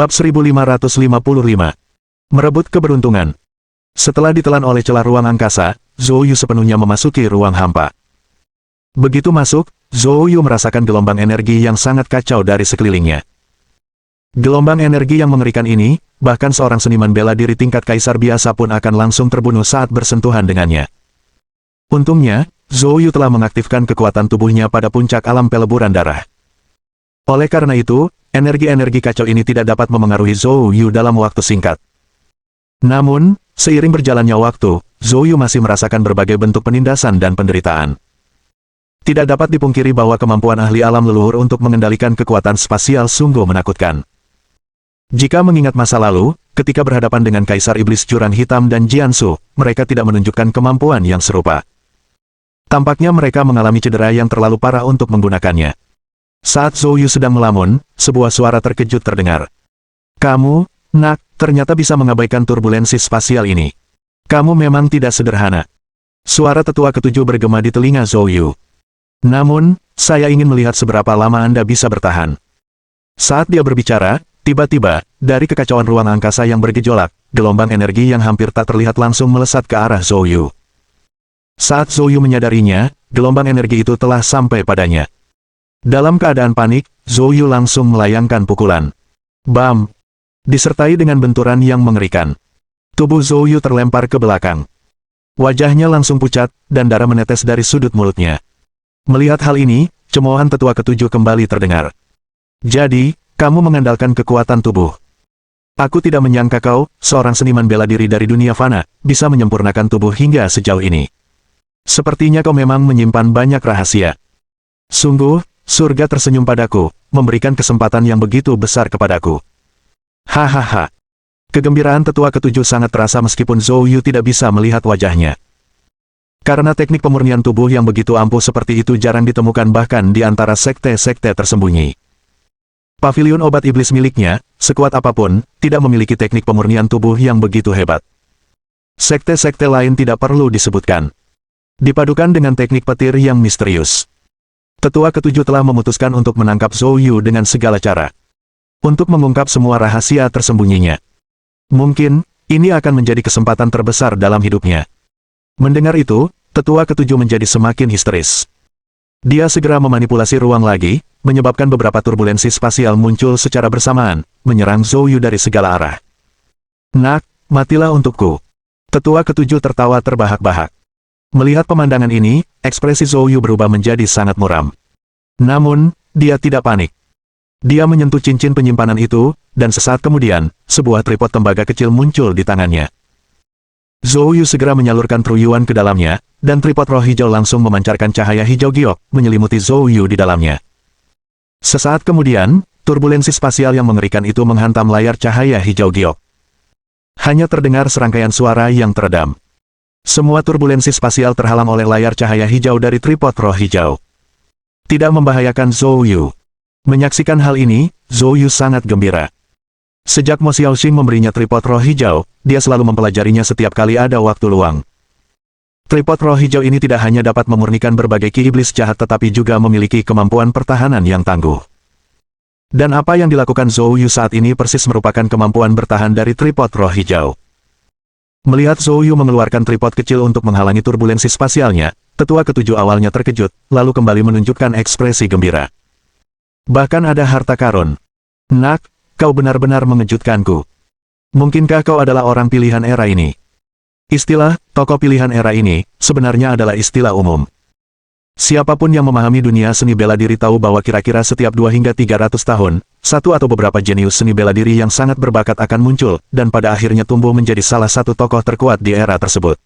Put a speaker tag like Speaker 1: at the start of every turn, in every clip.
Speaker 1: Bab 1555. Merebut keberuntungan. Setelah ditelan oleh celah ruang angkasa, Zhou Yu sepenuhnya memasuki ruang hampa. Begitu masuk, Zhou Yu merasakan gelombang energi yang sangat kacau dari sekelilingnya. Gelombang energi yang mengerikan ini, bahkan seorang seniman bela diri tingkat kaisar biasa pun akan langsung terbunuh saat bersentuhan dengannya. Untungnya, Zhou Yu telah mengaktifkan kekuatan tubuhnya pada puncak alam peleburan darah. Oleh karena itu, energi-energi kacau ini tidak dapat memengaruhi Zhou Yu dalam waktu singkat. Namun, seiring berjalannya waktu, Zhou Yu masih merasakan berbagai bentuk penindasan dan penderitaan. Tidak dapat dipungkiri bahwa kemampuan ahli alam leluhur untuk mengendalikan kekuatan spasial sungguh menakutkan. Jika mengingat masa lalu, ketika berhadapan dengan Kaisar Iblis Jurang Hitam dan Jiansu, mereka tidak menunjukkan kemampuan yang serupa. Tampaknya mereka mengalami cedera yang terlalu parah untuk menggunakannya. Saat Zhou Yu sedang melamun, sebuah suara terkejut terdengar. "Kamu, Nak, ternyata bisa mengabaikan turbulensi spasial ini. Kamu memang tidak sederhana." Suara tetua ketujuh bergema di telinga Zhou Yu. "Namun, saya ingin melihat seberapa lama Anda bisa bertahan." Saat dia berbicara, tiba-tiba, dari kekacauan ruang angkasa yang bergejolak, gelombang energi yang hampir tak terlihat langsung melesat ke arah Zhou Yu. Saat Zhou Yu menyadarinya, gelombang energi itu telah sampai padanya. Dalam keadaan panik, Zhou Yu langsung melayangkan pukulan. Bam! Disertai dengan benturan yang mengerikan. Tubuh Zhou Yu terlempar ke belakang. Wajahnya langsung pucat, dan darah menetes dari sudut mulutnya. Melihat hal ini, cemoohan tetua ketujuh kembali terdengar. "Jadi, kamu mengandalkan kekuatan tubuh. Aku tidak menyangka kau, seorang seniman bela diri dari dunia fana, bisa menyempurnakan tubuh hingga sejauh ini. Sepertinya kau memang menyimpan banyak rahasia. Sungguh, surga tersenyum padaku, memberikan kesempatan yang begitu besar kepadaku." Hahaha. Kegembiraan tetua ketujuh sangat terasa meskipun Zhou Yu tidak bisa melihat wajahnya. Karena teknik pemurnian tubuh yang begitu ampuh seperti itu jarang ditemukan bahkan di antara sekte-sekte tersembunyi. Pavilion obat iblis miliknya, sekuat apapun, tidak memiliki teknik pemurnian tubuh yang begitu hebat. Sekte-sekte lain tidak perlu disebutkan. Dipadukan dengan teknik petir yang misterius. Tetua ketujuh telah memutuskan untuk menangkap Zhou Yu dengan segala cara. Untuk mengungkap semua rahasia tersembunyinya. Mungkin, ini akan menjadi kesempatan terbesar dalam hidupnya. Mendengar itu, tetua ketujuh menjadi semakin histeris. Dia segera memanipulasi ruang lagi, menyebabkan beberapa turbulensi spasial muncul secara bersamaan, menyerang Zhou Yu dari segala arah. "Nak, matilah untukku." Tetua ketujuh tertawa terbahak-bahak. Melihat pemandangan ini, ekspresi Zhou Yu berubah menjadi sangat muram. Namun, dia tidak panik. Dia menyentuh cincin penyimpanan itu, dan sesaat kemudian, sebuah tripod tembaga kecil muncul di tangannya. Zhou Yu segera menyalurkan truyuan ke dalamnya, dan tripod roh hijau langsung memancarkan cahaya hijau giok, menyelimuti Zhou Yu di dalamnya. Sesaat kemudian, turbulensi spasial yang mengerikan itu menghantam layar cahaya hijau giok. Hanya terdengar serangkaian suara yang teredam. Semua turbulensi spasial terhalang oleh layar cahaya hijau dari tripod roh hijau. Tidak membahayakan Zhou Yu. Menyaksikan hal ini, Zhou Yu sangat gembira. Sejak Mo Xiaoxing memberinya tripod roh hijau, dia selalu mempelajarinya setiap kali ada waktu luang. Tripod roh hijau ini tidak hanya dapat memurnikan berbagai ki iblis jahat tetapi juga memiliki kemampuan pertahanan yang tangguh. Dan apa yang dilakukan Zhou Yu saat ini persis merupakan kemampuan bertahan dari tripod roh hijau. Melihat Zhou Yu mengeluarkan tripod kecil untuk menghalangi turbulensi spasialnya, tetua ketujuh awalnya terkejut, lalu kembali menunjukkan ekspresi gembira. "Bahkan ada harta karun. Nak, kau benar-benar mengejutkanku. Mungkinkah kau adalah orang pilihan era ini?" Istilah, tokoh pilihan era ini, sebenarnya adalah istilah umum. Siapapun yang memahami dunia seni bela diri tahu bahwa kira-kira setiap 2 hingga 300 tahun, satu atau beberapa jenius seni bela diri yang sangat berbakat akan muncul, dan pada akhirnya tumbuh menjadi salah satu tokoh terkuat di era tersebut.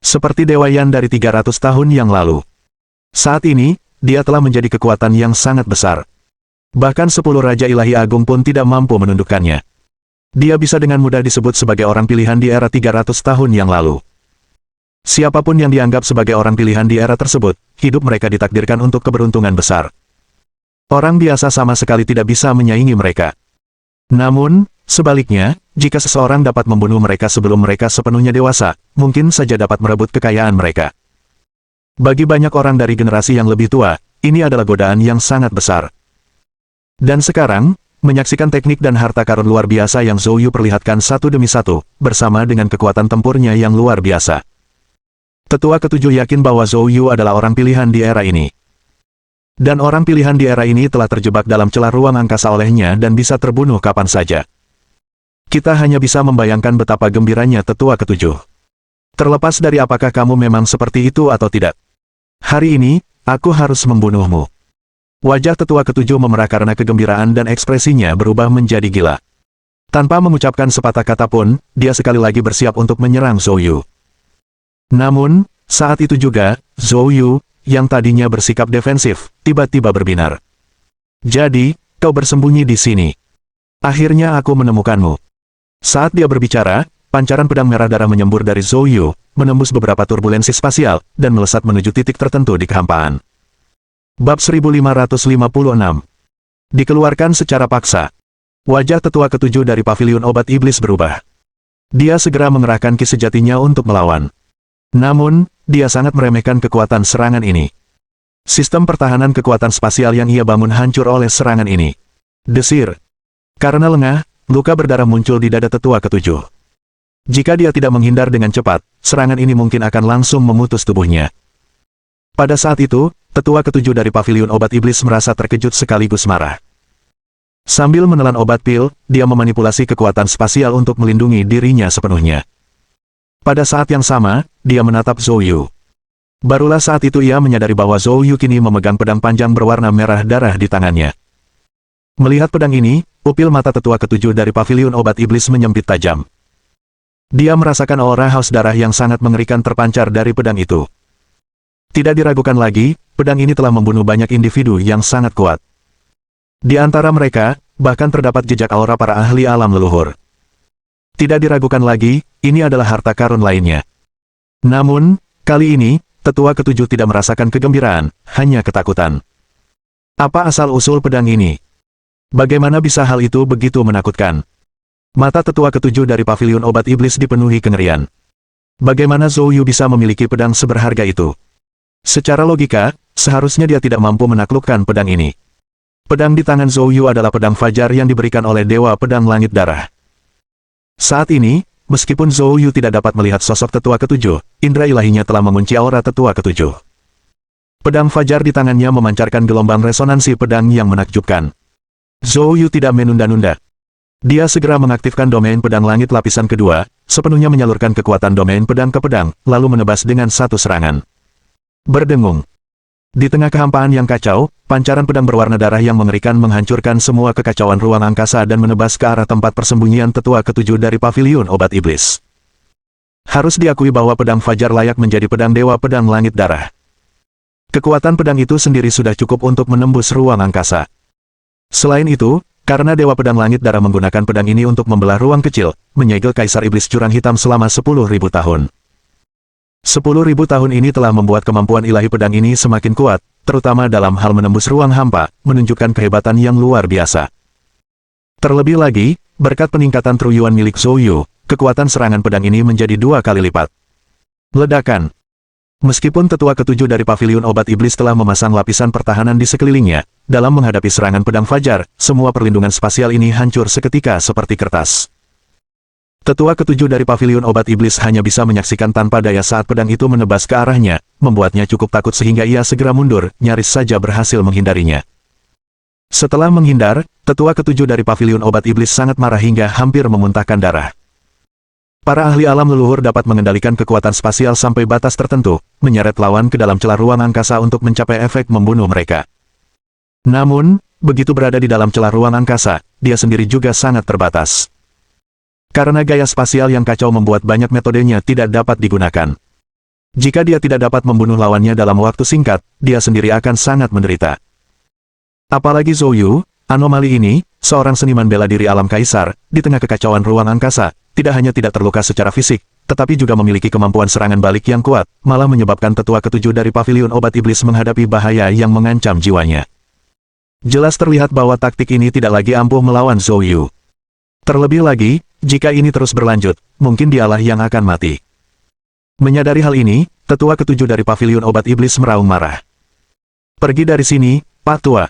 Speaker 1: Seperti Dewa Yan dari 300 tahun yang lalu. Saat ini, dia telah menjadi kekuatan yang sangat besar. Bahkan 10 Raja Ilahi Agung pun tidak mampu menundukkannya. Dia bisa dengan mudah disebut sebagai orang pilihan di era 300 tahun yang lalu. Siapapun yang dianggap sebagai orang pilihan di era tersebut, hidup mereka ditakdirkan untuk keberuntungan besar. Orang biasa sama sekali tidak bisa menyaingi mereka. Namun, sebaliknya, jika seseorang dapat membunuh mereka sebelum mereka sepenuhnya dewasa, mungkin saja dapat merebut kekayaan mereka. Bagi banyak orang dari generasi yang lebih tua, ini adalah godaan yang sangat besar. Dan sekarang, menyaksikan teknik dan harta karun luar biasa yang Zhou Yu perlihatkan satu demi satu, bersama dengan kekuatan tempurnya yang luar biasa. Tetua ketujuh yakin bahwa Zhou Yu adalah orang pilihan di era ini. Dan orang pilihan di era ini telah terjebak dalam celah ruang angkasa olehnya dan bisa terbunuh kapan saja. Kita hanya bisa membayangkan betapa gembiranya tetua ketujuh. Terlepas dari apakah kamu memang seperti itu atau tidak. Hari ini, aku harus membunuhmu. Wajah tetua ketujuh memerah karena kegembiraan dan ekspresinya berubah menjadi gila. Tanpa mengucapkan sepatah kata pun, dia sekali lagi bersiap untuk menyerang Zhou Yu. Namun, saat itu juga, Zhou Yu, yang tadinya bersikap defensif, tiba-tiba berbinar. Jadi, kau bersembunyi di sini. Akhirnya aku menemukanmu. Saat dia berbicara, pancaran pedang merah darah menyembur dari Zhou Yu, menembus beberapa turbulensi spasial, dan melesat menuju titik tertentu di kehampaan. Bab 1556. Dikeluarkan secara paksa. Wajah tetua ketujuh dari paviliun obat iblis berubah. Dia segera mengerahkan ki sejatinya untuk melawan. Namun, dia sangat meremehkan kekuatan serangan ini. Sistem pertahanan kekuatan spasial yang ia bangun hancur oleh serangan ini. Desir. Karena lengah, luka berdarah muncul di dada tetua ketujuh. Jika dia tidak menghindar dengan cepat, serangan ini mungkin akan langsung memutus tubuhnya. Pada saat itu, tetua ketujuh dari paviliun obat iblis merasa terkejut sekaligus marah. Sambil menelan obat pil, dia memanipulasi kekuatan spasial untuk melindungi dirinya sepenuhnya. Pada saat yang sama, dia menatap Zhou Yu. Barulah saat itu ia menyadari bahwa Zhou Yu kini memegang pedang panjang berwarna merah darah di tangannya. Melihat pedang ini, pupil mata tetua ketujuh dari paviliun obat iblis menyempit tajam. Dia merasakan aura haus darah yang sangat mengerikan terpancar dari pedang itu. Tidak diragukan lagi, pedang ini telah membunuh banyak individu yang sangat kuat. Di antara mereka, bahkan terdapat jejak aura para ahli alam leluhur. Tidak diragukan lagi, ini adalah harta karun lainnya. Namun, kali ini, tetua ketujuh tidak merasakan kegembiraan, hanya ketakutan. Apa asal-usul pedang ini? Bagaimana bisa hal itu begitu menakutkan? Mata tetua ketujuh dari paviliun obat iblis dipenuhi kengerian. Bagaimana Zhou Yu bisa memiliki pedang seberharga itu? Secara logika, seharusnya dia tidak mampu menaklukkan pedang ini. Pedang di tangan Zhou Yu adalah pedang fajar yang diberikan oleh Dewa Pedang Langit Darah. Saat ini, meskipun Zhou Yu tidak dapat melihat sosok tetua ketujuh, indera ilahinya telah mengunci aura tetua ketujuh. Pedang fajar di tangannya memancarkan gelombang resonansi pedang yang menakjubkan. Zhou Yu tidak menunda-nunda. Dia segera mengaktifkan domain pedang langit lapisan kedua, sepenuhnya menyalurkan kekuatan domain pedang ke pedang, lalu menebas dengan satu serangan. Berdengung. Di tengah kehampaan yang kacau, pancaran pedang berwarna darah yang mengerikan menghancurkan semua kekacauan ruang angkasa dan menebas ke arah tempat persembunyian tetua ketujuh dari paviliun obat iblis. Harus diakui bahwa pedang fajar layak menjadi pedang Dewa Pedang Langit Darah. Kekuatan pedang itu sendiri sudah cukup untuk menembus ruang angkasa. Selain itu, karena Dewa Pedang Langit Darah menggunakan pedang ini untuk membelah ruang kecil, menyegel Kaisar Iblis Jurang Hitam selama 10.000 tahun. 10.000 tahun ini telah membuat kemampuan ilahi pedang ini semakin kuat, terutama dalam hal menembus ruang hampa, menunjukkan kehebatan yang luar biasa. Terlebih lagi, berkat peningkatan Truyuan milik Zhou Yu, kekuatan serangan pedang ini menjadi 2 kali lipat. Ledakan. Meskipun tetua ketujuh dari paviliun obat iblis telah memasang lapisan pertahanan di sekelilingnya, dalam menghadapi serangan pedang fajar, semua perlindungan spasial ini hancur seketika seperti kertas. Tetua ketujuh dari paviliun obat iblis hanya bisa menyaksikan tanpa daya saat pedang itu menebas ke arahnya, membuatnya cukup takut sehingga ia segera mundur, nyaris saja berhasil menghindarinya. Setelah menghindar, tetua ketujuh dari paviliun obat iblis sangat marah hingga hampir memuntahkan darah. Para ahli alam leluhur dapat mengendalikan kekuatan spasial sampai batas tertentu, menyeret lawan ke dalam celah ruang angkasa untuk mencapai efek membunuh mereka. Namun, begitu berada di dalam celah ruang angkasa, dia sendiri juga sangat terbatas. Karena gaya spasial yang kacau membuat banyak metodenya tidak dapat digunakan. Jika dia tidak dapat membunuh lawannya dalam waktu singkat, dia sendiri akan sangat menderita. Apalagi Zhou Yu, anomali ini, seorang seniman bela diri alam kaisar, di tengah kekacauan ruang angkasa, tidak hanya tidak terluka secara fisik, tetapi juga memiliki kemampuan serangan balik yang kuat, malah menyebabkan tetua ketujuh dari paviliun obat iblis menghadapi bahaya yang mengancam jiwanya. Jelas terlihat bahwa taktik ini tidak lagi ampuh melawan Zhou Yu. Terlebih lagi, jika ini terus berlanjut, mungkin dialah yang akan mati. Menyadari hal ini, tetua ketujuh dari paviliun obat iblis meraung marah. Pergi dari sini, Pak Tua.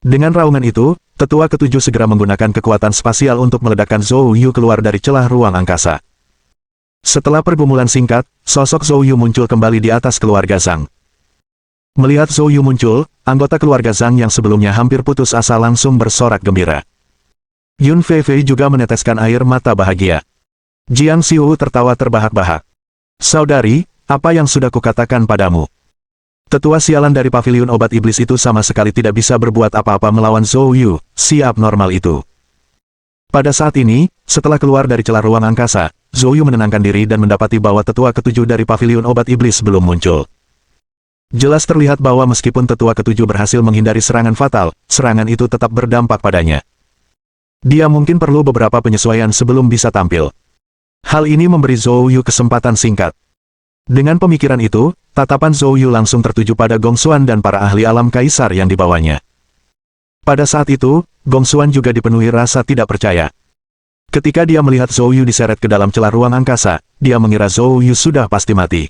Speaker 1: Dengan raungan itu, Tetua ketujuh segera menggunakan kekuatan spasial untuk meledakkan Zhou Yu keluar dari celah ruang angkasa. Setelah pergumulan singkat, sosok Zhou Yu muncul kembali di atas keluarga Zhang. Melihat Zhou Yu muncul, anggota keluarga Zhang yang sebelumnya hampir putus asa langsung bersorak gembira. Yun Feifei juga meneteskan air mata bahagia. Jiang Xiu tertawa terbahak-bahak. Saudari, apa yang sudah kukatakan padamu? Tetua sialan dari paviliun obat iblis itu sama sekali tidak bisa berbuat apa-apa melawan Zhou Yu, si abnormal itu. Pada saat ini, setelah keluar dari celah ruang angkasa, Zhou Yu menenangkan diri dan mendapati bahwa tetua ketujuh dari paviliun obat iblis belum muncul. Jelas terlihat bahwa meskipun tetua ketujuh berhasil menghindari serangan fatal, serangan itu tetap berdampak padanya. Dia mungkin perlu beberapa penyesuaian sebelum bisa tampil. Hal ini memberi Zhou Yu kesempatan singkat. Dengan pemikiran itu, tatapan Zhou Yu langsung tertuju pada Gong Xuan dan para ahli alam kaisar yang dibawanya. Pada saat itu, Gong Xuan juga dipenuhi rasa tidak percaya. Ketika dia melihat Zhou Yu diseret ke dalam celah ruang angkasa, dia mengira Zhou Yu sudah pasti mati.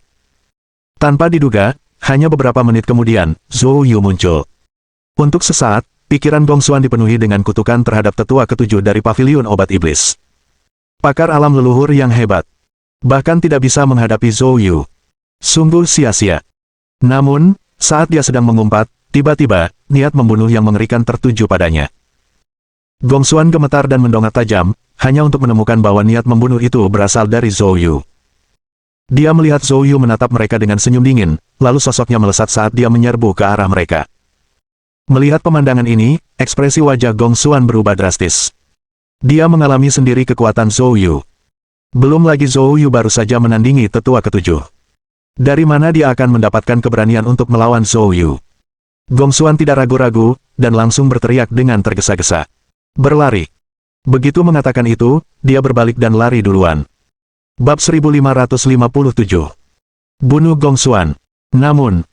Speaker 1: Tanpa diduga, hanya beberapa menit kemudian, Zhou Yu muncul. Untuk sesaat, pikiran Gong Xuan dipenuhi dengan kutukan terhadap tetua ketujuh dari paviliun obat iblis. Pakar alam leluhur yang hebat. Bahkan tidak bisa menghadapi Zhou Yu. Sungguh sia-sia. Namun, saat dia sedang mengumpat, tiba-tiba, niat membunuh yang mengerikan tertuju padanya. Gong Xuan gemetar dan mendongak tajam, hanya untuk menemukan bahwa niat membunuh itu berasal dari Zhou Yu. Dia melihat Zhou Yu menatap mereka dengan senyum dingin, lalu sosoknya melesat saat dia menyerbu ke arah mereka. Melihat pemandangan ini, ekspresi wajah Gong Xuan berubah drastis. Dia mengalami sendiri kekuatan Zhou Yu. Belum lagi Zhou Yu baru saja menandingi tetua ketujuh. Dari mana dia akan mendapatkan keberanian untuk melawan Zhou Yu? Gong Xuan tidak ragu-ragu, dan langsung berteriak dengan tergesa-gesa. Berlari. Begitu mengatakan itu, dia berbalik dan lari duluan. Bab 1557. Bunuh Gong Xuan. Namun,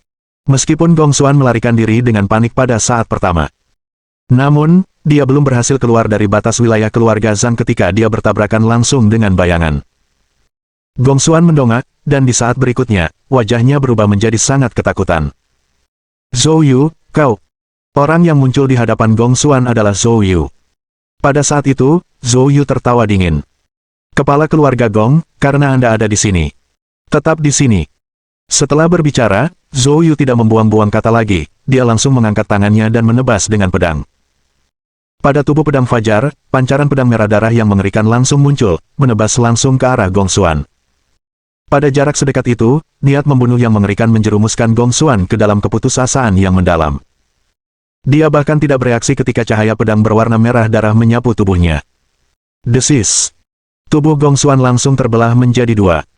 Speaker 1: meskipun Gong Xuan melarikan diri dengan panik pada saat pertama. Namun, dia belum berhasil keluar dari batas wilayah keluarga Zhang ketika dia bertabrakan langsung dengan bayangan. Gong Xuan mendongak, dan di saat berikutnya, wajahnya berubah menjadi sangat ketakutan. Zhou Yu, kau. Orang yang muncul di hadapan Gong Xuan adalah Zhou Yu. Pada saat itu, Zhou Yu tertawa dingin. Kepala keluarga Gong, karena Anda ada di sini. Tetap di sini. Setelah berbicara, Zhou Yu tidak membuang-buang kata lagi, dia langsung mengangkat tangannya dan menebas dengan pedang. Pada tubuh pedang fajar, pancaran pedang merah darah yang mengerikan langsung muncul, menebas langsung ke arah Gong Xuan. Pada jarak sedekat itu, niat membunuh yang mengerikan menjerumuskan Gong Xuan ke dalam keputusasaan yang mendalam. Dia bahkan tidak bereaksi ketika cahaya pedang berwarna merah darah menyapu tubuhnya. Desis. Tubuh Gong Xuan langsung terbelah menjadi dua.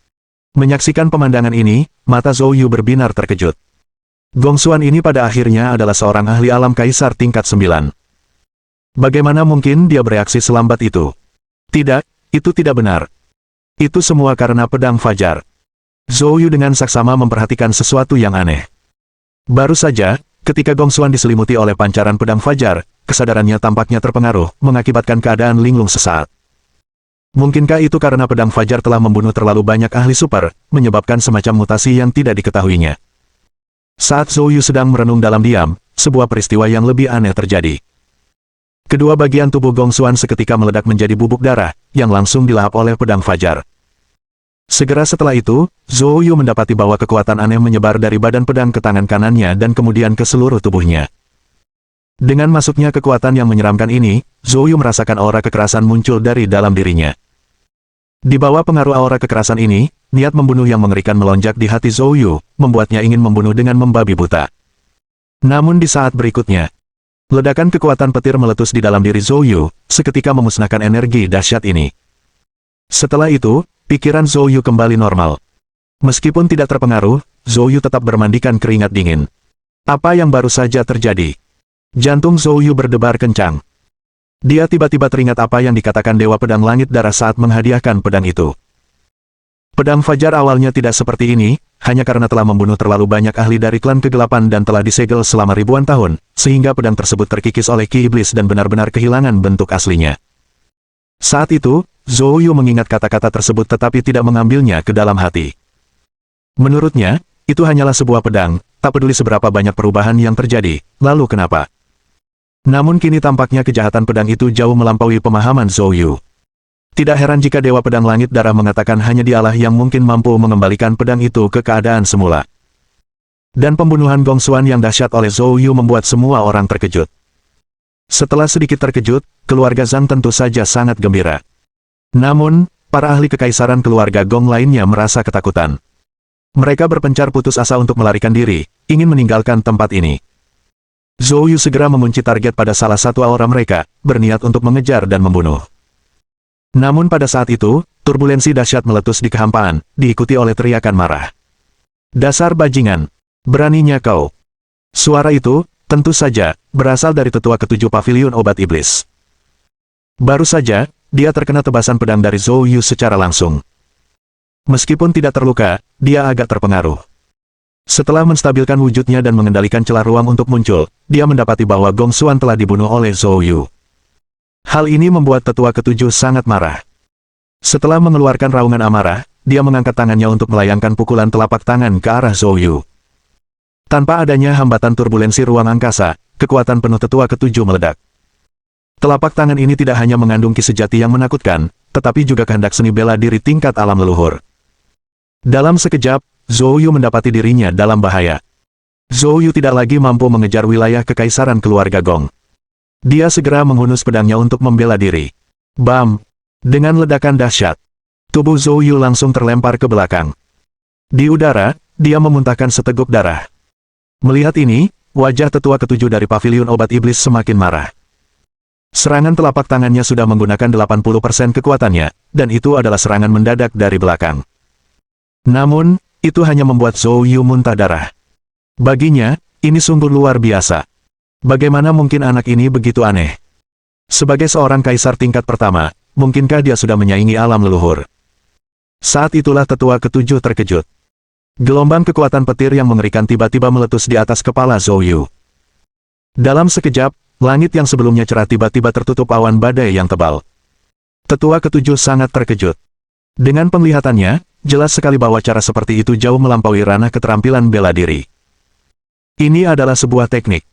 Speaker 1: Menyaksikan pemandangan ini, mata Zhou Yu berbinar terkejut. Gong Xuan ini pada akhirnya adalah seorang ahli alam kaisar tingkat 9. Bagaimana mungkin dia bereaksi selambat itu? Tidak, itu tidak benar. Itu semua karena pedang fajar. Zhou Yu dengan saksama memperhatikan sesuatu yang aneh. Baru saja, ketika Gong Xuan diselimuti oleh pancaran pedang fajar, kesadarannya tampaknya terpengaruh, mengakibatkan keadaan linglung sesaat. Mungkinkah itu karena pedang fajar telah membunuh terlalu banyak ahli super, menyebabkan semacam mutasi yang tidak diketahuinya? Saat Zhou Yu sedang merenung dalam diam, sebuah peristiwa yang lebih aneh terjadi. Kedua bagian tubuh Gong Xuan seketika meledak menjadi bubuk darah, yang langsung dilahap oleh pedang fajar. Segera setelah itu, Zhou Yu mendapati bahwa kekuatan aneh menyebar dari badan pedang ke tangan kanannya dan kemudian ke seluruh tubuhnya. Dengan masuknya kekuatan yang menyeramkan ini, Zhou Yu merasakan aura kekerasan muncul dari dalam dirinya. Di bawah pengaruh aura kekerasan ini, niat membunuh yang mengerikan melonjak di hati Zhou Yu, membuatnya ingin membunuh dengan membabi buta. Namun di saat berikutnya, ledakan kekuatan petir meletus di dalam diri Zhou Yu, seketika memusnahkan energi dahsyat ini. Setelah itu, pikiran Zhou Yu kembali normal. Meskipun tidak terpengaruh, Zhou Yu tetap bermandikan keringat dingin. Apa yang baru saja terjadi? Jantung Zhou Yu berdebar kencang. Dia tiba-tiba teringat apa yang dikatakan Dewa Pedang Langit Darah saat menghadiahkan pedang itu. Pedang Fajar awalnya tidak seperti ini, hanya karena telah membunuh terlalu banyak ahli dari klan kegelapan dan telah disegel selama ribuan tahun, sehingga pedang tersebut terkikis oleh Ki Iblis dan benar-benar kehilangan bentuk aslinya. Saat itu, Zhou Yu mengingat kata-kata tersebut tetapi tidak mengambilnya ke dalam hati. Menurutnya, itu hanyalah sebuah pedang, tak peduli seberapa banyak perubahan yang terjadi, lalu kenapa? Namun kini tampaknya kejahatan pedang itu jauh melampaui pemahaman Zhou Yu. Tidak heran jika Dewa Pedang Langit Darah mengatakan hanya dialah yang mungkin mampu mengembalikan pedang itu ke keadaan semula. Dan pembunuhan Gong Xuan yang dahsyat oleh Zhou Yu membuat semua orang terkejut. Setelah sedikit terkejut, keluarga Zhang tentu saja sangat gembira. Namun, para ahli kekaisaran keluarga Gong lainnya merasa ketakutan. Mereka berpencar putus asa untuk melarikan diri, ingin meninggalkan tempat ini. Zhou Yu segera mengunci target pada salah satu aura mereka, berniat untuk mengejar dan membunuh. Namun pada saat itu, turbulensi dahsyat meletus di kehampaan, diikuti oleh teriakan marah. Dasar bajingan! Beraninya kau! Suara itu, tentu saja, berasal dari tetua ketujuh paviliun obat iblis. Baru saja, dia terkena tebasan pedang dari Zhou Yu secara langsung. Meskipun tidak terluka, dia agak terpengaruh. Setelah menstabilkan wujudnya dan mengendalikan celah ruang untuk muncul, dia mendapati bahwa Gong Xuan telah dibunuh oleh Zhou Yu. Hal ini membuat tetua ketujuh sangat marah. Setelah mengeluarkan raungan amarah, dia mengangkat tangannya untuk melayangkan pukulan telapak tangan ke arah Zhou Yu. Tanpa adanya hambatan turbulensi ruang angkasa, kekuatan penuh tetua ketujuh meledak. Telapak tangan ini tidak hanya mengandung ki sejati yang menakutkan, tetapi juga kehendak seni bela diri tingkat alam leluhur. Dalam sekejap, Zhou Yu mendapati dirinya dalam bahaya. Zhou Yu tidak lagi mampu mengejar wilayah kekaisaran keluarga Gong. Dia segera menghunus pedangnya untuk membela diri. Bam! Dengan ledakan dahsyat, tubuh Zhou Yu langsung terlempar ke belakang. Di udara, dia memuntahkan seteguk darah. Melihat ini, wajah tetua ketujuh dari paviliun obat iblis semakin marah. Serangan telapak tangannya sudah menggunakan 80% kekuatannya, dan itu adalah serangan mendadak dari belakang. Namun, itu hanya membuat Zhou Yu muntah darah. Baginya, ini sungguh luar biasa. Bagaimana mungkin anak ini begitu aneh? Sebagai seorang kaisar tingkat pertama, mungkinkah dia sudah menyaingi alam leluhur? Saat itulah tetua ketujuh terkejut. Gelombang kekuatan petir yang mengerikan tiba-tiba meletus di atas kepala Zhou Yu. Dalam sekejap, langit yang sebelumnya cerah tiba-tiba tertutup awan badai yang tebal. Tetua ketujuh sangat terkejut. Dengan penglihatannya, jelas sekali bahwa cara seperti itu jauh melampaui ranah keterampilan bela diri. Ini adalah sebuah teknik.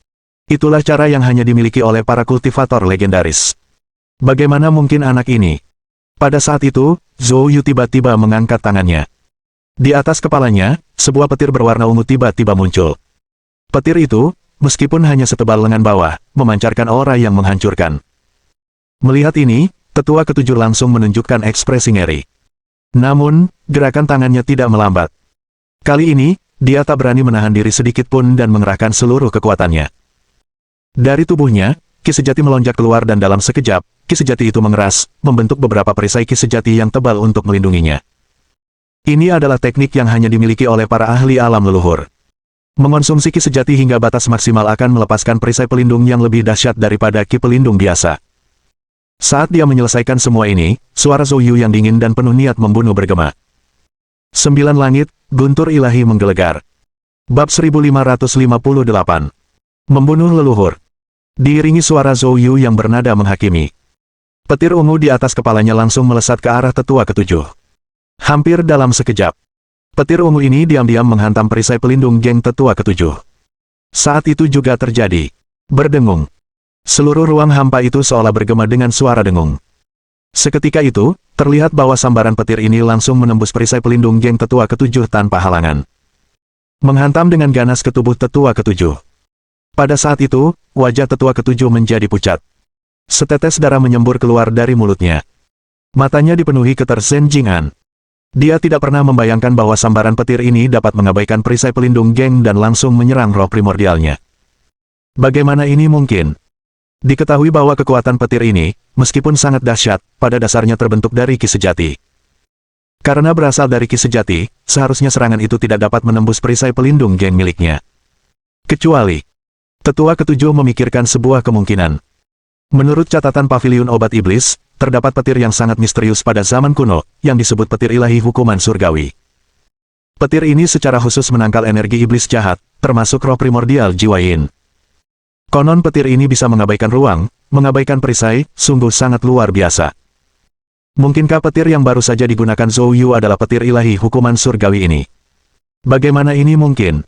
Speaker 1: Itulah cara yang hanya dimiliki oleh para kultivator legendaris. Bagaimana mungkin anak ini? Pada saat itu, Zhou Yu tiba-tiba mengangkat tangannya. Di atas kepalanya, sebuah petir berwarna ungu tiba-tiba muncul. Petir itu, meskipun hanya setebal lengan bawah, memancarkan aura yang menghancurkan. Melihat ini, tetua ketujuh langsung menunjukkan ekspresi ngeri. Namun, gerakan tangannya tidak melambat. Kali ini, dia tak berani menahan diri sedikit pun dan mengerahkan seluruh kekuatannya. Dari tubuhnya, ki sejati melonjak keluar dan dalam sekejap, ki sejati itu mengeras, membentuk beberapa perisai ki sejati yang tebal untuk melindunginya. Ini adalah teknik yang hanya dimiliki oleh para ahli alam leluhur. Mengonsumsi ki sejati hingga batas maksimal akan melepaskan perisai pelindung yang lebih dahsyat daripada ki pelindung biasa. Saat dia menyelesaikan semua ini, suara Zhou Yu yang dingin dan penuh niat membunuh bergema. 9 langit, guntur ilahi menggelegar. Bab 1558. Membunuh leluhur. Diiringi suara Zhou Yu yang bernada menghakimi. Petir ungu di atas kepalanya langsung melesat ke arah tetua ketujuh. Hampir dalam sekejap, petir ungu ini diam-diam menghantam perisai pelindung geng tetua ketujuh. Saat itu juga terjadi. Berdengung. Seluruh ruang hampa itu seolah bergema dengan suara dengung. Seketika itu, terlihat bahwa sambaran petir ini langsung menembus perisai pelindung geng tetua ketujuh tanpa halangan. Menghantam dengan ganas ke tubuh tetua ketujuh. Pada saat itu, wajah tetua ketujuh menjadi pucat. Setetes darah menyembur keluar dari mulutnya. Matanya dipenuhi ketersenjingan. Dia tidak pernah membayangkan bahwa sambaran petir ini dapat mengabaikan perisai pelindung geng dan langsung menyerang roh primordialnya. Bagaimana ini mungkin? Diketahui bahwa kekuatan petir ini, meskipun sangat dahsyat, pada dasarnya terbentuk dari ki sejati. Karena berasal dari ki sejati, seharusnya serangan itu tidak dapat menembus perisai pelindung geng miliknya. Kecuali, tetua ketujuh memikirkan sebuah kemungkinan. Menurut catatan paviliun obat iblis, terdapat petir yang sangat misterius pada zaman kuno, yang disebut petir ilahi hukuman surgawi. Petir ini secara khusus menangkal energi iblis jahat, termasuk roh primordial jiwa yin. Konon petir ini bisa mengabaikan ruang, mengabaikan perisai, sungguh sangat luar biasa. Mungkinkah petir yang baru saja digunakan Zhou Yu adalah petir ilahi hukuman surgawi ini? Bagaimana ini mungkin?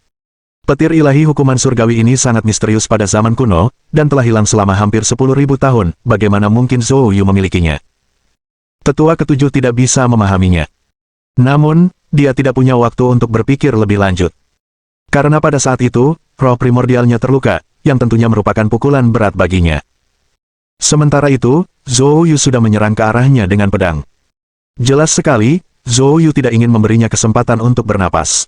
Speaker 1: Petir ilahi hukuman surgawi ini sangat misterius pada zaman kuno, dan telah hilang selama hampir 10.000 tahun, bagaimana mungkin Zhou Yu memilikinya? Tetua ketujuh tidak bisa memahaminya. Namun, dia tidak punya waktu untuk berpikir lebih lanjut. Karena pada saat itu, roh primordialnya terluka, yang tentunya merupakan pukulan berat baginya. Sementara itu, Zhou Yu sudah menyerang ke arahnya dengan pedang. Jelas sekali, Zhou Yu tidak ingin memberinya kesempatan untuk bernapas.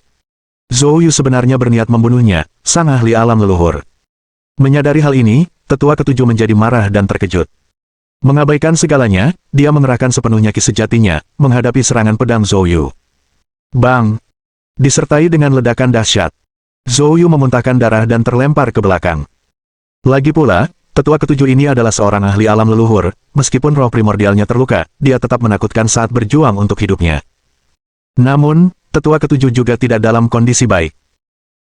Speaker 1: Zhou Yu sebenarnya berniat membunuhnya, sang ahli alam leluhur. Menyadari hal ini, tetua ketujuh menjadi marah dan terkejut. Mengabaikan segalanya, dia mengerahkan sepenuhnya ki sejatinya, menghadapi serangan pedang Zhou Yu. Bang! Disertai dengan ledakan dahsyat. Zhou Yu memuntahkan darah dan terlempar ke belakang. Lagi pula, tetua ketujuh ini adalah seorang ahli alam leluhur, meskipun roh primordialnya terluka, dia tetap menakutkan saat berjuang untuk hidupnya. Namun, tetua ketujuh juga tidak dalam kondisi baik.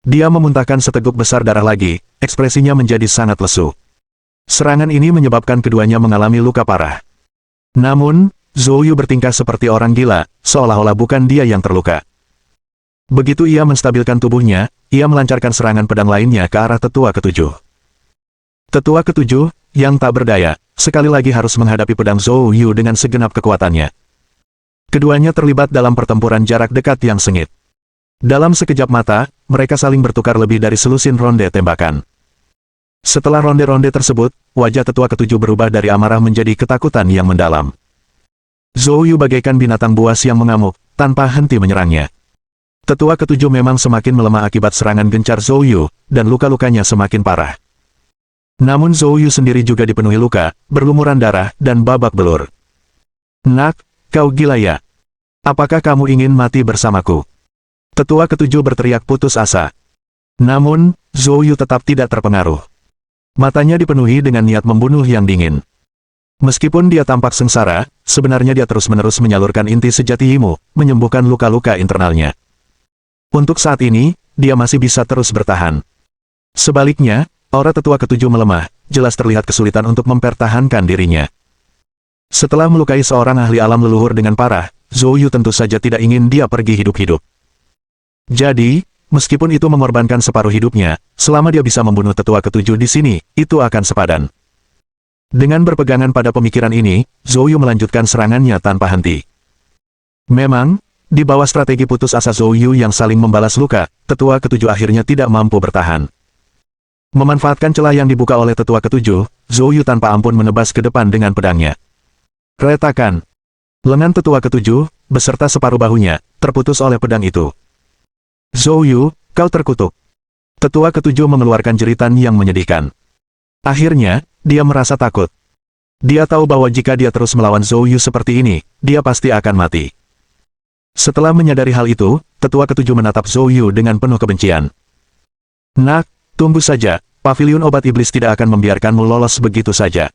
Speaker 1: Dia memuntahkan seteguk besar darah lagi, ekspresinya menjadi sangat lesu. Serangan ini menyebabkan keduanya mengalami luka parah. Namun, Zhou Yu bertingkah seperti orang gila, seolah-olah bukan dia yang terluka. Begitu ia menstabilkan tubuhnya, ia melancarkan serangan pedang lainnya ke arah tetua ketujuh. Tetua ketujuh, yang tak berdaya, sekali lagi harus menghadapi pedang Zhou Yu dengan segenap kekuatannya. Keduanya terlibat dalam pertempuran jarak dekat yang sengit. Dalam sekejap mata, mereka saling bertukar lebih dari selusin ronde tembakan. Setelah ronde-ronde tersebut, wajah tetua ketujuh berubah dari amarah menjadi ketakutan yang mendalam. Zhou Yu bagaikan binatang buas yang mengamuk, tanpa henti menyerangnya. Tetua ketujuh memang semakin melemah akibat serangan gencar Zhou Yu, dan luka-lukanya semakin parah. Namun Zhou Yu sendiri juga dipenuhi luka, berlumuran darah, dan babak belur. Nak! Kau gila ya? Apakah kamu ingin mati bersamaku? Tetua ketujuh berteriak putus asa. Namun, Zhou Yu tetap tidak terpengaruh. Matanya dipenuhi dengan niat membunuh yang dingin. Meskipun dia tampak sengsara, sebenarnya dia terus-menerus menyalurkan inti sejati Yimu, menyembuhkan luka-luka internalnya. Untuk saat ini, dia masih bisa terus bertahan. Sebaliknya, aura tetua ketujuh melemah, jelas terlihat kesulitan untuk mempertahankan dirinya. Setelah melukai seorang ahli alam leluhur dengan parah, Zhou Yu tentu saja tidak ingin dia pergi hidup-hidup. Jadi, meskipun itu mengorbankan separuh hidupnya, selama dia bisa membunuh tetua ketujuh di sini, itu akan sepadan. Dengan berpegangan pada pemikiran ini, Zhou Yu melanjutkan serangannya tanpa henti. Memang, di bawah strategi putus asa Zhou Yu yang saling membalas luka, tetua ketujuh akhirnya tidak mampu bertahan. Memanfaatkan celah yang dibuka oleh tetua ketujuh, Zhou Yu tanpa ampun menebas ke depan dengan pedangnya. Retakan. Lengan tetua ketujuh, beserta separuh bahunya, terputus oleh pedang itu. Zhou Yu, kau terkutuk. Tetua ketujuh mengeluarkan jeritan yang menyedihkan. Akhirnya, dia merasa takut. Dia tahu bahwa jika dia terus melawan Zhou Yu seperti ini, dia pasti akan mati. Setelah menyadari hal itu, tetua ketujuh menatap Zhou Yu dengan penuh kebencian. Nak, tunggu saja, paviliun obat iblis tidak akan membiarkanmu lolos begitu saja.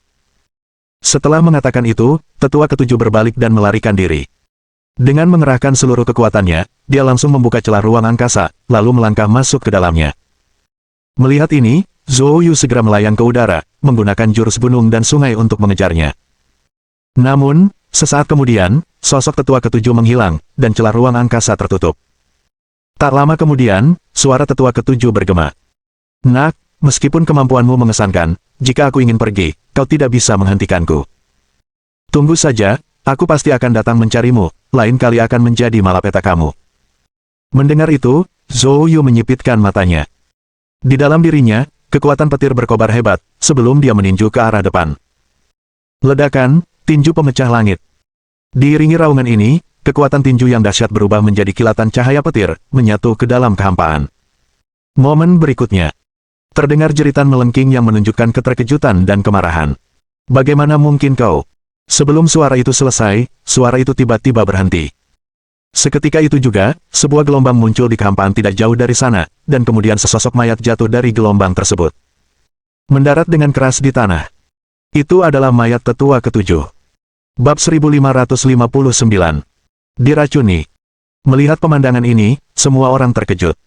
Speaker 1: Setelah mengatakan itu, tetua ketujuh berbalik dan melarikan diri. Dengan mengerahkan seluruh kekuatannya, dia langsung membuka celah ruang angkasa, lalu melangkah masuk ke dalamnya. Melihat ini, Zhou Yu segera melayang ke udara, menggunakan jurus gunung dan sungai untuk mengejarnya. Namun, sesaat kemudian, sosok tetua ketujuh menghilang, dan celah ruang angkasa tertutup. Tak lama kemudian, suara tetua ketujuh bergema. Nak, meskipun kemampuanmu mengesankan, jika aku ingin pergi, kau tidak bisa menghentikanku. Tunggu saja, aku pasti akan datang mencarimu, lain kali akan menjadi malapeta kamu. Mendengar itu, Zhou Yu menyipitkan matanya. Di dalam dirinya, kekuatan petir berkobar hebat, sebelum dia meninju ke arah depan. Ledakan, tinju pemecah langit. Diiringi raungan ini, kekuatan tinju yang dahsyat berubah menjadi kilatan cahaya petir, menyatu ke dalam kehampaan. Momen berikutnya. Terdengar jeritan melengking yang menunjukkan keterkejutan dan kemarahan. Bagaimana mungkin kau? Sebelum suara itu selesai, suara itu tiba-tiba berhenti. Seketika itu juga, sebuah gelombang muncul di kehampaan tidak jauh dari sana, dan kemudian sesosok mayat jatuh dari gelombang tersebut. Mendarat dengan keras di tanah. Itu adalah mayat tetua ketujuh. Bab 1559. Diracuni. Melihat pemandangan ini, semua orang terkejut.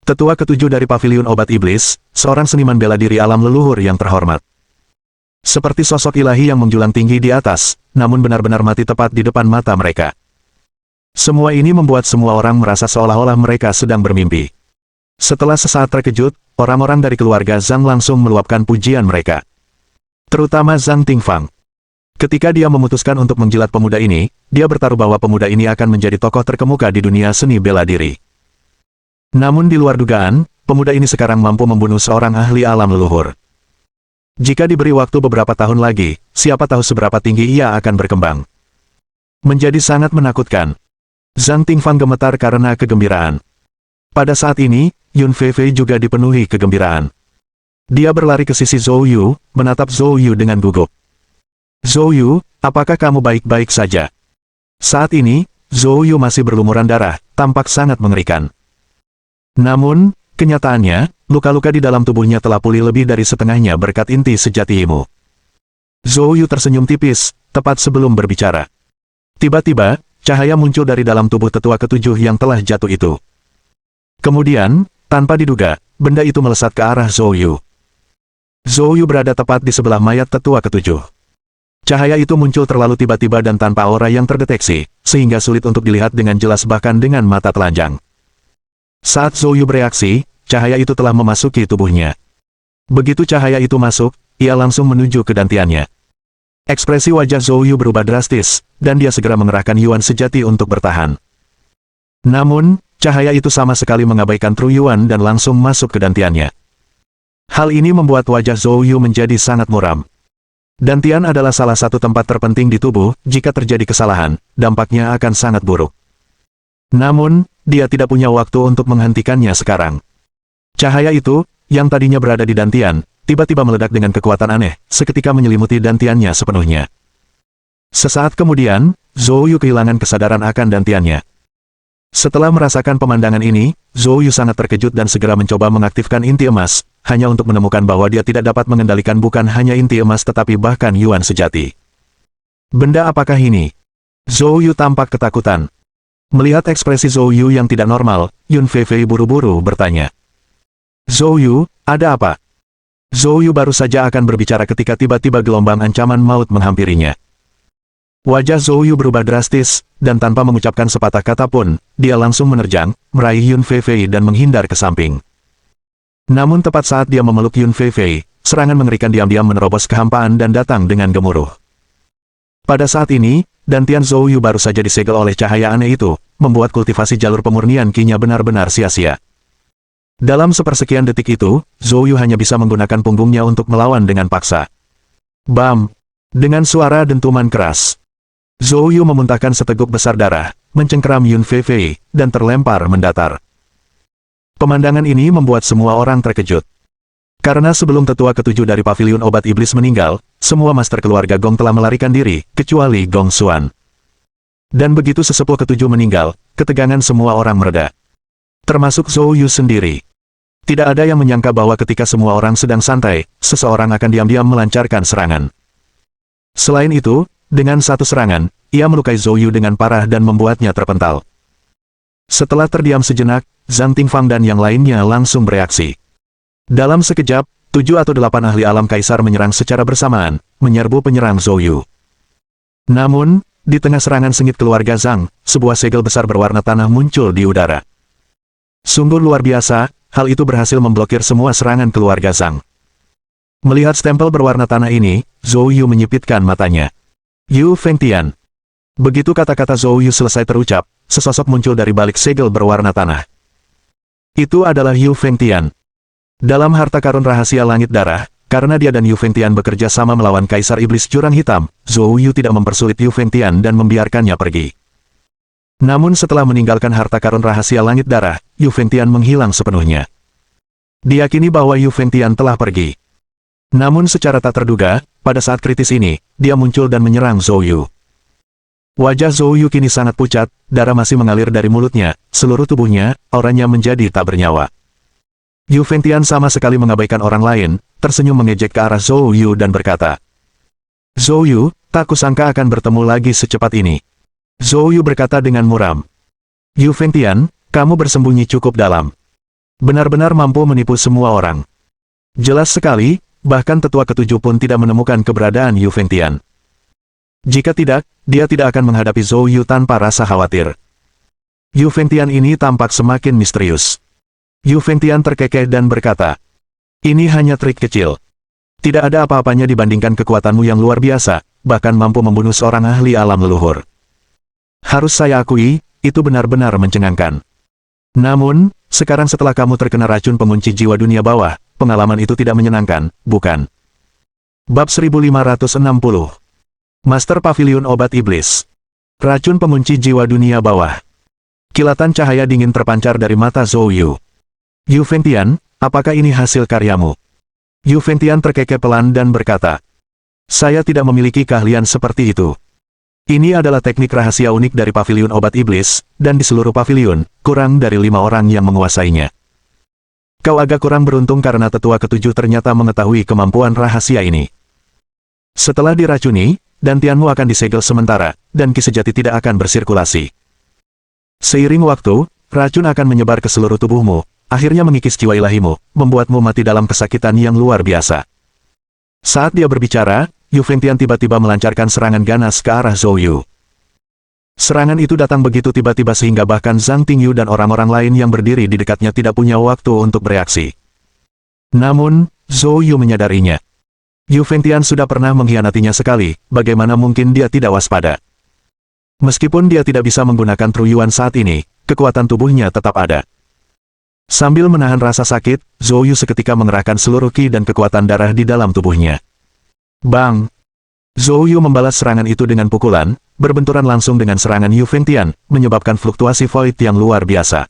Speaker 1: Tetua ketujuh dari paviliun obat iblis, seorang seniman bela diri alam leluhur yang terhormat. Seperti sosok ilahi yang menjulang tinggi di atas, namun benar-benar mati tepat di depan mata mereka. Semua ini membuat semua orang merasa seolah-olah mereka sedang bermimpi. Setelah sesaat terkejut, orang-orang dari keluarga Zhang langsung meluapkan pujian mereka. Terutama Zhang Tingfang. Ketika dia memutuskan untuk menjilat pemuda ini, dia bertaruh bahwa pemuda ini akan menjadi tokoh terkemuka di dunia seni bela diri. Namun di luar dugaan, pemuda ini sekarang mampu membunuh seorang ahli alam leluhur. Jika diberi waktu beberapa tahun lagi, siapa tahu seberapa tinggi ia akan berkembang. Menjadi sangat menakutkan. Zhang Tingfang gemetar karena kegembiraan. Pada saat ini, Yun Feifei juga dipenuhi kegembiraan. Dia berlari ke sisi Zhou Yu, menatap Zhou Yu dengan gugup. Zhou Yu, apakah kamu baik-baik saja? Saat ini, Zhou Yu masih berlumuran darah, tampak sangat mengerikan. Namun, kenyataannya, luka-luka di dalam tubuhnya telah pulih lebih dari setengahnya berkat inti sejati ilmu. Zhou Yu tersenyum tipis, tepat sebelum berbicara. Tiba-tiba, cahaya muncul dari dalam tubuh tetua ketujuh yang telah jatuh itu. Kemudian, tanpa diduga, benda itu melesat ke arah Zhou Yu. Zhou Yu berada tepat di sebelah mayat tetua ketujuh. Cahaya itu muncul terlalu tiba-tiba dan tanpa aura yang terdeteksi, sehingga sulit untuk dilihat dengan jelas bahkan dengan mata telanjang. Saat Zhou Yu bereaksi, cahaya itu telah memasuki tubuhnya. Begitu cahaya itu masuk, ia langsung menuju ke dantiannya. Ekspresi wajah Zhou Yu berubah drastis, dan dia segera mengerahkan Yuan sejati untuk bertahan. Namun, cahaya itu sama sekali mengabaikan Tru Yuan dan langsung masuk ke dantiannya. Hal ini membuat wajah Zhou Yu menjadi sangat muram. Dantian adalah salah satu tempat terpenting di tubuh, jika terjadi kesalahan, dampaknya akan sangat buruk. Namun, dia tidak punya waktu untuk menghentikannya sekarang. Cahaya itu, yang tadinya berada di dantian, tiba-tiba meledak dengan kekuatan aneh, seketika menyelimuti dantiannya sepenuhnya. Sesaat kemudian, Zhou Yu kehilangan kesadaran akan dantiannya. Setelah merasakan pemandangan ini, Zhou Yu sangat terkejut dan segera mencoba mengaktifkan inti emas, hanya untuk menemukan bahwa dia tidak dapat mengendalikan bukan hanya inti emas tetapi bahkan Yuan sejati. Benda apakah ini? Zhou Yu tampak ketakutan. Melihat ekspresi Zhou Yu yang tidak normal, Yun Feifei buru-buru bertanya. Zhou Yu, ada apa? Zhou Yu baru saja akan berbicara ketika tiba-tiba gelombang ancaman maut menghampirinya. Wajah Zhou Yu berubah drastis, dan tanpa mengucapkan sepatah kata pun, dia langsung menerjang, meraih Yun Feifei dan menghindar ke samping. Namun tepat saat dia memeluk Yun Feifei, serangan mengerikan diam-diam menerobos kehampaan dan datang dengan gemuruh. Pada saat ini, dantian Zhou Yu baru saja disegel oleh cahaya aneh itu, membuat kultivasi jalur pemurnian Qi-nya benar-benar sia-sia. Dalam sepersekian detik itu, Zhou Yu hanya bisa menggunakan punggungnya untuk melawan dengan paksa. Bam! Dengan suara dentuman keras, Zhou Yu memuntahkan seteguk besar darah, mencengkeram Yun Feifei, dan terlempar mendatar. Pemandangan ini membuat semua orang terkejut. Karena sebelum tetua ketujuh dari paviliun obat iblis meninggal, semua master keluarga Gong telah melarikan diri, kecuali Gong Xuan. Dan begitu sesepuh ketujuh meninggal, ketegangan semua orang mereda. Termasuk Zhou Yu sendiri. Tidak ada yang menyangka bahwa ketika semua orang sedang santai, seseorang akan diam-diam melancarkan serangan. Selain itu, dengan satu serangan, ia melukai Zhou Yu dengan parah dan membuatnya terpental. Setelah terdiam sejenak, Zhang Tingfang dan yang lainnya langsung bereaksi. Dalam sekejap, 7 atau 8 ahli alam kaisar menyerang secara bersamaan, menyerbu penyerang Zhou Yu. Namun, di tengah serangan sengit keluarga Zhang, sebuah segel besar berwarna tanah muncul di udara. Sungguh luar biasa, hal itu berhasil memblokir semua serangan keluarga Zhang. Melihat stempel berwarna tanah ini, Zhou Yu menyipitkan matanya. Yu Fengtian. Begitu kata-kata Zhou Yu selesai terucap, sesosok muncul dari balik segel berwarna tanah. Itu adalah Yu Fengtian. Dalam harta karun rahasia langit darah, karena dia dan Yu Fengtian bekerja sama melawan Kaisar Iblis Jurang Hitam, Zhou Yu tidak mempersulit Yu Fengtian dan membiarkannya pergi. Namun setelah meninggalkan harta karun rahasia langit darah, Yu Fengtian menghilang sepenuhnya. Diyakini bahwa Yu Fengtian telah pergi. Namun secara tak terduga, pada saat kritis ini, dia muncul dan menyerang Zhou Yu. Wajah Zhou Yu kini sangat pucat, darah masih mengalir dari mulutnya, seluruh tubuhnya, auranya menjadi tak bernyawa. Yu Fengtian sama sekali mengabaikan orang lain, tersenyum mengejek ke arah Zhou Yu dan berkata, Zhou Yu, tak kusangka akan bertemu lagi secepat ini. Zhou Yu berkata dengan muram. Yu Fengtian, kamu bersembunyi cukup dalam. Benar-benar mampu menipu semua orang. Jelas sekali, bahkan tetua ketujuh pun tidak menemukan keberadaan Yu Fengtian. Jika tidak, dia tidak akan menghadapi Zhou Yu tanpa rasa khawatir. Yu Fengtian ini tampak semakin misterius. Yu Fengtian terkekeh dan berkata, "Ini hanya trik kecil. Tidak ada apa-apanya dibandingkan kekuatanmu yang luar biasa, bahkan mampu membunuh seorang ahli alam leluhur. Harus saya akui, itu benar-benar mencengangkan. Namun, sekarang setelah kamu terkena racun pengunci jiwa dunia bawah, pengalaman itu tidak menyenangkan, bukan?" Bab 1560. Master Pavilion Obat Iblis. Racun pengunci jiwa dunia bawah. Kilatan cahaya dingin terpancar dari mata Zhou Yu. "Yu Fengtian, apakah ini hasil karyamu?" Yu Fengtian terkekeh pelan dan berkata, "Saya tidak memiliki keahlian seperti itu. Ini adalah teknik rahasia unik dari Pavilion Obat Iblis, dan di seluruh pavilion, kurang dari 5 orang yang menguasainya. Kau agak kurang beruntung karena tetua ketujuh ternyata mengetahui kemampuan rahasia ini. Setelah diracuni, dantianmu akan disegel sementara, dan ki sejati tidak akan bersirkulasi. Seiring waktu, racun akan menyebar ke seluruh tubuhmu, akhirnya mengikis jiwa ilahimu, membuatmu mati dalam kesakitan yang luar biasa." Saat dia berbicara, Yu Fengtian tiba-tiba melancarkan serangan ganas ke arah Zhou Yu. Serangan itu datang begitu tiba-tiba sehingga bahkan Zhang Tingyu dan orang-orang lain yang berdiri di dekatnya tidak punya waktu untuk bereaksi. Namun, Zhou Yu menyadarinya. Yu Fengtian sudah pernah mengkhianatinya sekali, bagaimana mungkin dia tidak waspada? Meskipun dia tidak bisa menggunakan True Yuan saat ini, kekuatan tubuhnya tetap ada. Sambil menahan rasa sakit, Zhou Yu seketika mengerahkan seluruh ki dan kekuatan darah di dalam tubuhnya. Bang! Zhou Yu membalas serangan itu dengan pukulan, berbenturan langsung dengan serangan Yu Fengtian, menyebabkan fluktuasi void yang luar biasa.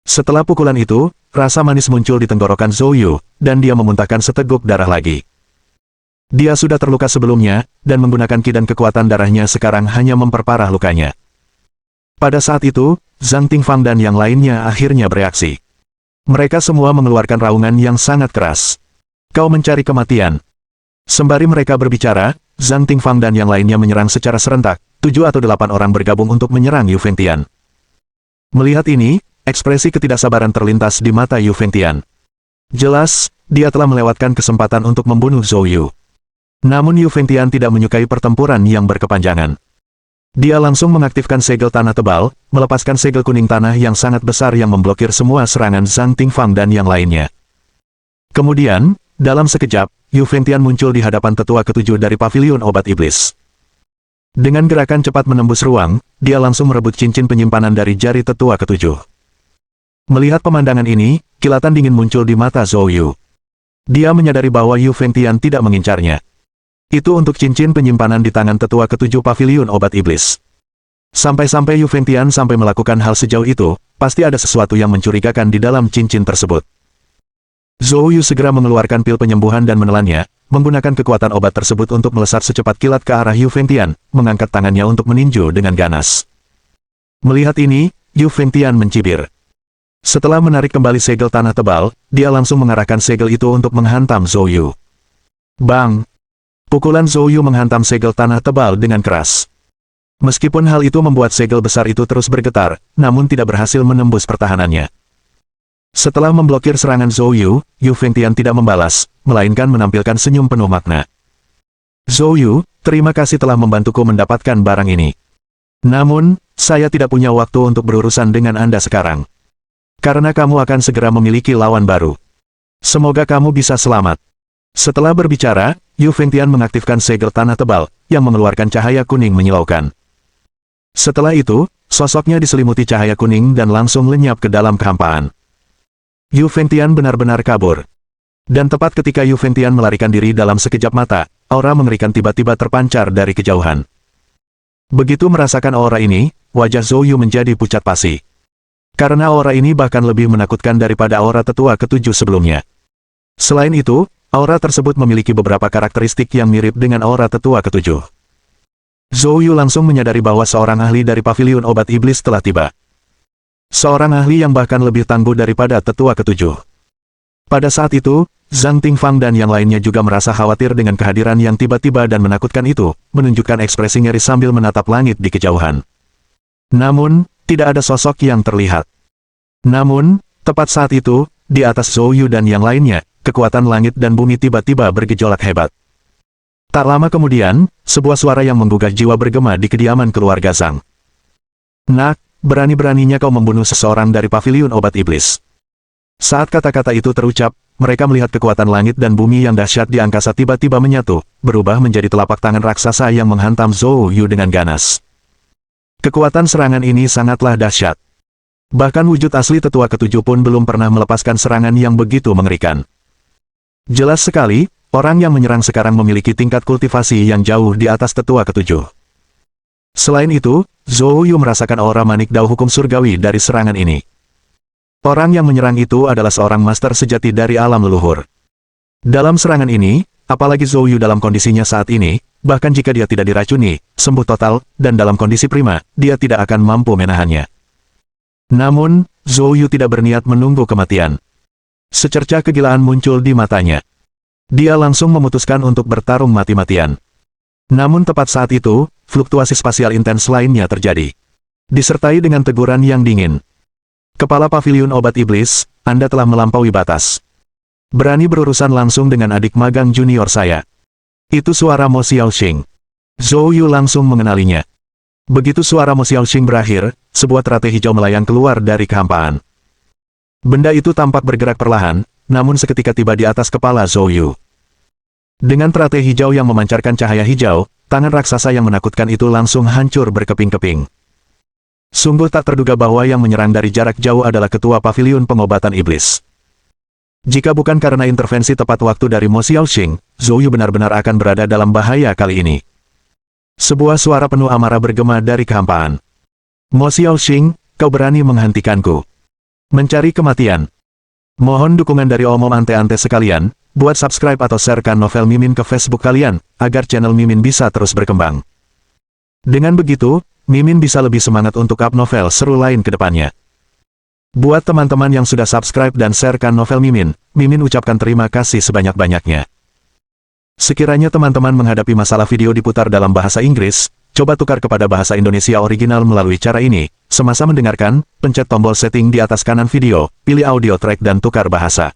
Speaker 1: Setelah pukulan itu, rasa manis muncul di tenggorokan Zhou Yu, dan dia memuntahkan seteguk darah lagi. Dia sudah terluka sebelumnya, dan menggunakan ki dan kekuatan darahnya sekarang hanya memperparah lukanya. Pada saat itu, Zhang Tingfang dan yang lainnya akhirnya bereaksi. Mereka semua mengeluarkan raungan yang sangat keras. "Kau mencari kematian." Sembari mereka berbicara, Zhang Tingfang dan yang lainnya menyerang secara serentak, 7 atau 8 orang bergabung untuk menyerang Yu Fengtian. Melihat ini, ekspresi ketidaksabaran terlintas di mata Yu Fengtian. Jelas, dia telah melewatkan kesempatan untuk membunuh Zhou Yu. Namun Yu Fengtian tidak menyukai pertempuran yang berkepanjangan. Dia langsung mengaktifkan segel tanah tebal, melepaskan segel kuning tanah yang sangat besar yang memblokir semua serangan Zhang Tingfang dan yang lainnya. Kemudian, dalam sekejap, Yu Fengtian muncul di hadapan tetua ketujuh dari Pavilion Obat Iblis. Dengan gerakan cepat menembus ruang, dia langsung merebut cincin penyimpanan dari jari tetua ketujuh. Melihat pemandangan ini, kilatan dingin muncul di mata Zhou Yu. Dia menyadari bahwa Yu Fengtian tidak mengincarnya. Itu untuk cincin penyimpanan di tangan tetua ketujuh Pavilion Obat Iblis. Sampai-sampai Yu Fengtian sampai melakukan hal sejauh itu, pasti ada sesuatu yang mencurigakan di dalam cincin tersebut. Zhou Yu segera mengeluarkan pil penyembuhan dan menelannya, menggunakan kekuatan obat tersebut untuk melesat secepat kilat ke arah Yu Fengtian, mengangkat tangannya untuk meninju dengan ganas. Melihat ini, Yu Fengtian mencibir. Setelah menarik kembali segel tanah tebal, dia langsung mengarahkan segel itu untuk menghantam Zhou Yu. Bang! Pukulan Zhou Yu menghantam segel tanah tebal dengan keras. Meskipun hal itu membuat segel besar itu terus bergetar, namun tidak berhasil menembus pertahanannya. Setelah memblokir serangan Zhou Yu, Yu Fengtian tidak membalas, melainkan menampilkan senyum penuh makna. "Zhou Yu, terima kasih telah membantuku mendapatkan barang ini. Namun, saya tidak punya waktu untuk berurusan dengan Anda sekarang. Karena kamu akan segera memiliki lawan baru. Semoga kamu bisa selamat." Setelah berbicara, Yu Fengtian mengaktifkan segel tanah tebal, yang mengeluarkan cahaya kuning menyilaukan. Setelah itu, sosoknya diselimuti cahaya kuning dan langsung lenyap ke dalam kehampaan. Yu Fengtian benar-benar kabur. Dan tepat ketika Yu Fengtian melarikan diri dalam sekejap mata, aura mengerikan tiba-tiba terpancar dari kejauhan. Begitu merasakan aura ini, wajah Zhou Yu menjadi pucat pasi. Karena aura ini bahkan lebih menakutkan daripada aura tetua ketujuh sebelumnya. Selain itu, aura tersebut memiliki beberapa karakteristik yang mirip dengan aura tetua ketujuh. Zhou Yu langsung menyadari bahwa seorang ahli dari Pavilion Obat Iblis telah tiba. Seorang ahli yang bahkan lebih tangguh daripada tetua ketujuh. Pada saat itu, Zhang Tingfang dan yang lainnya juga merasa khawatir dengan kehadiran yang tiba-tiba dan menakutkan itu, menunjukkan ekspresi ngeri sambil menatap langit di kejauhan. Namun, tidak ada sosok yang terlihat. Namun, tepat saat itu, di atas Zhou Yu dan yang lainnya, kekuatan langit dan bumi tiba-tiba bergejolak hebat. Tak lama kemudian, sebuah suara yang menggugah jiwa bergema di kediaman keluarga Zhang. "Nak, berani-beraninya kau membunuh seseorang dari Pavilion Obat Iblis. Saat kata-kata itu terucap, mereka melihat kekuatan langit dan bumi yang dahsyat di angkasa tiba-tiba menyatu, berubah menjadi telapak tangan raksasa yang menghantam Zhou Yu dengan ganas. Kekuatan serangan ini sangatlah dahsyat. Bahkan wujud asli tetua ketujuh pun belum pernah melepaskan serangan yang begitu mengerikan. Jelas sekali, orang yang menyerang sekarang memiliki tingkat kultivasi yang jauh di atas tetua ketujuh. Selain itu, Zhou Yu merasakan aura manik dao hukum surgawi dari serangan ini. Orang yang menyerang itu adalah seorang master sejati dari alam leluhur. Dalam serangan ini, apalagi Zhou Yu dalam kondisinya saat ini, bahkan jika dia tidak diracuni, sembuh total, dan dalam kondisi prima, dia tidak akan mampu menahannya. Namun, Zhou Yu tidak berniat menunggu kematian. Secercah kegilaan muncul di matanya. Dia langsung memutuskan untuk bertarung mati-matian. Namun tepat saat itu, fluktuasi spasial intens lainnya terjadi. Disertai dengan teguran yang dingin. Kepala Paviliun Obat Iblis, Anda telah melampaui batas. Berani berurusan langsung dengan adik magang junior saya. Itu suara Mo Xiaoxing. Zhou Yu langsung mengenalinya. Begitu suara Mo Xiaoxing berakhir, sebuah teratai hijau melayang keluar dari kehampaan. Benda itu tampak bergerak perlahan, namun seketika tiba di atas kepala Zhou Yu. Dengan teratai hijau yang memancarkan cahaya hijau, tangan raksasa yang menakutkan itu langsung hancur berkeping-keping. Sungguh tak terduga bahwa yang menyerang dari jarak jauh adalah ketua Paviliun Pengobatan Iblis. Jika bukan karena intervensi tepat waktu dari Mo Xiaoxing, Zhou Yu benar-benar akan berada dalam bahaya kali ini. Sebuah suara penuh amarah bergema dari kehampaan. Mo Xiaoxing, kau berani menghentikanku. Mencari kematian. Mohon dukungan dari omom ante-ante sekalian, buat subscribe atau sharekan novel Mimin ke Facebook kalian, agar channel Mimin bisa terus berkembang. Dengan begitu, Mimin bisa lebih semangat untuk up novel seru lain ke depannya. Buat teman-teman yang sudah subscribe dan sharekan novel Mimin, Mimin ucapkan terima kasih sebanyak-banyaknya. Sekiranya teman-teman menghadapi masalah video diputar dalam bahasa Inggris, coba tukar kepada bahasa Indonesia original melalui cara ini. Semasa mendengarkan, pencet tombol setting di atas kanan video, pilih audio track dan tukar bahasa.